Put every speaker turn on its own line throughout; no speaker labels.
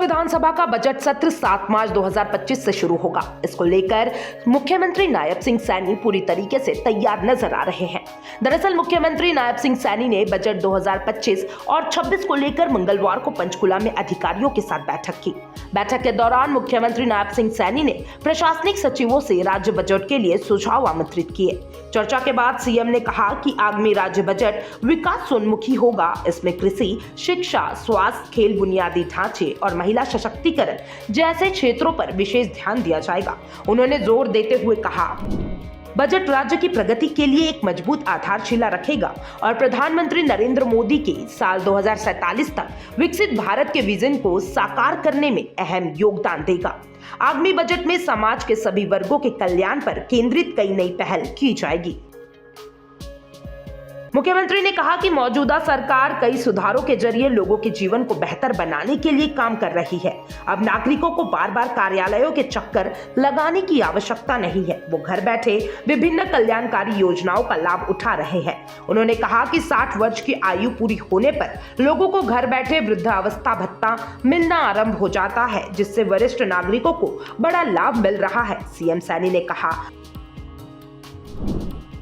विधानसभा का बजट सत्र 7 मार्च 2025 से शुरू होगा। इसको लेकर मुख्यमंत्री नायब सिंह सैनी पूरी तरीके से तैयार नजर आ रहे हैं। दरअसल मुख्यमंत्री नायब सिंह सैनी ने बजट 2025 और 26 को लेकर मंगलवार को पंचकुला में अधिकारियों के साथ बैठक की। बैठक के दौरान मुख्यमंत्री नायब सिंह सैनी ने प्रशासनिक सचिवों से राज्य बजट के लिए सुझाव आमंत्रित किए। चर्चा के बाद सीएम ने कहा कि आगामी राज्य बजट विकासोन्मुखी होगा। इसमें कृषि, शिक्षा, स्वास्थ्य, खेल, बुनियादी ढांचे और महिला सशक्तिकरण जैसे क्षेत्रों पर विशेष ध्यान दिया जाएगा। उन्होंने जोर देते हुए कहा, बजट राज्य की प्रगति के लिए एक मजबूत आधारशिला रखेगा और प्रधानमंत्री नरेंद्र मोदी के साल 2047 तक विकसित भारत के विजन को साकार करने में अहम योगदान देगा। आगामी बजट में समाज के सभी वर्गों के कल्याण पर केंद्रित कई नई पहल की जाएगी। मुख्यमंत्री ने कहा कि मौजूदा सरकार कई सुधारों के जरिए लोगों के जीवन को बेहतर बनाने के लिए काम कर रही है। अब नागरिकों को बार बार कार्यालयों के चक्कर लगाने की आवश्यकता नहीं है। वो घर बैठे विभिन्न कल्याणकारी योजनाओं का लाभ उठा रहे हैं। उन्होंने कहा कि 60 वर्ष की आयु पूरी होने पर लोगों को घर बैठे वृद्धावस्था भत्ता मिलना आरंभ हो जाता है, जिससे वरिष्ठ नागरिकों को बड़ा लाभ मिल रहा है। सीएम सैनी ने कहा,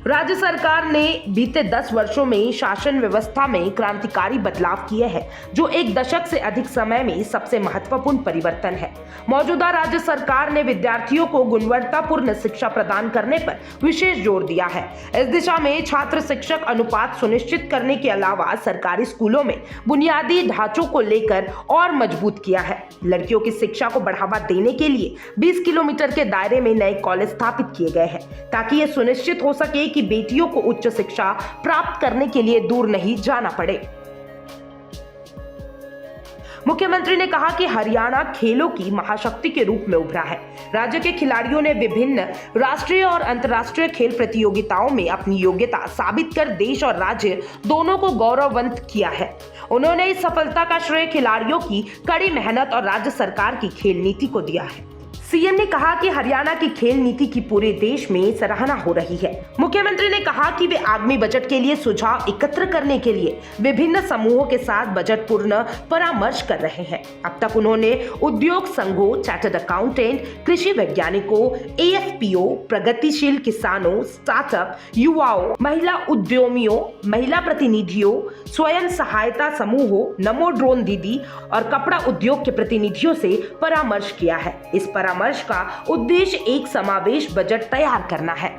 राज्य सरकार ने बीते 10 वर्षों में शासन व्यवस्था में क्रांतिकारी बदलाव किए हैं, जो एक दशक से अधिक समय में सबसे महत्वपूर्ण परिवर्तन है। मौजूदा राज्य सरकार ने विद्यार्थियों को गुणवत्तापूर्ण शिक्षा प्रदान करने पर विशेष जोर दिया है। इस दिशा में छात्र शिक्षक अनुपात सुनिश्चित करने के अलावा सरकारी स्कूलों में बुनियादी ढांचों को लेकर और मजबूत किया है। लड़कियों की शिक्षा को बढ़ावा देने के लिए 20 किलोमीटर के दायरे में नए कॉलेज स्थापित किए गए हैं, ताकि ये सुनिश्चित हो सके कि बेटियों को उच्च शिक्षा प्राप्त करने के लिए दूर नहीं जाना पड़े। मुख्यमंत्री ने कहा कि हरियाणा खेलों की महाशक्ति के रूप में उभरा है। राज्य के खिलाड़ियों ने विभिन्न राष्ट्रीय और अंतर्राष्ट्रीय खेल प्रतियोगिताओं में अपनी योग्यता साबित कर देश और राज्य दोनों को गौरवान्वित किया है। उन्होंने इस सफलता का श्रेय खिलाड़ियों की कड़ी मेहनत और राज्य सरकार की खेल नीति को दिया है। सीएम ने कहा कि हरियाणा की खेल नीति की पूरे देश में सराहना हो रही है। मुख्यमंत्री ने कहा कि वे आगामी बजट के लिए सुझाव एकत्र करने के लिए विभिन्न समूहों के साथ बजट पूर्ण परामर्श कर रहे हैं। अब तक उन्होंने उद्योग संघों, चार्टर्ड अकाउंटेंट, कृषि वैज्ञानिकों, एएफपीओ, प्रगतिशील किसानों, स्टार्टअप, युवाओं, महिला उद्यमियों, महिला प्रतिनिधियों, स्वयं सहायता समूहों, नमो ड्रोन दीदी और कपड़ा उद्योग के प्रतिनिधियों से परामर्श किया है। इस परामर्श का उद्देश्य एक समावेश बजट तैयार करना है।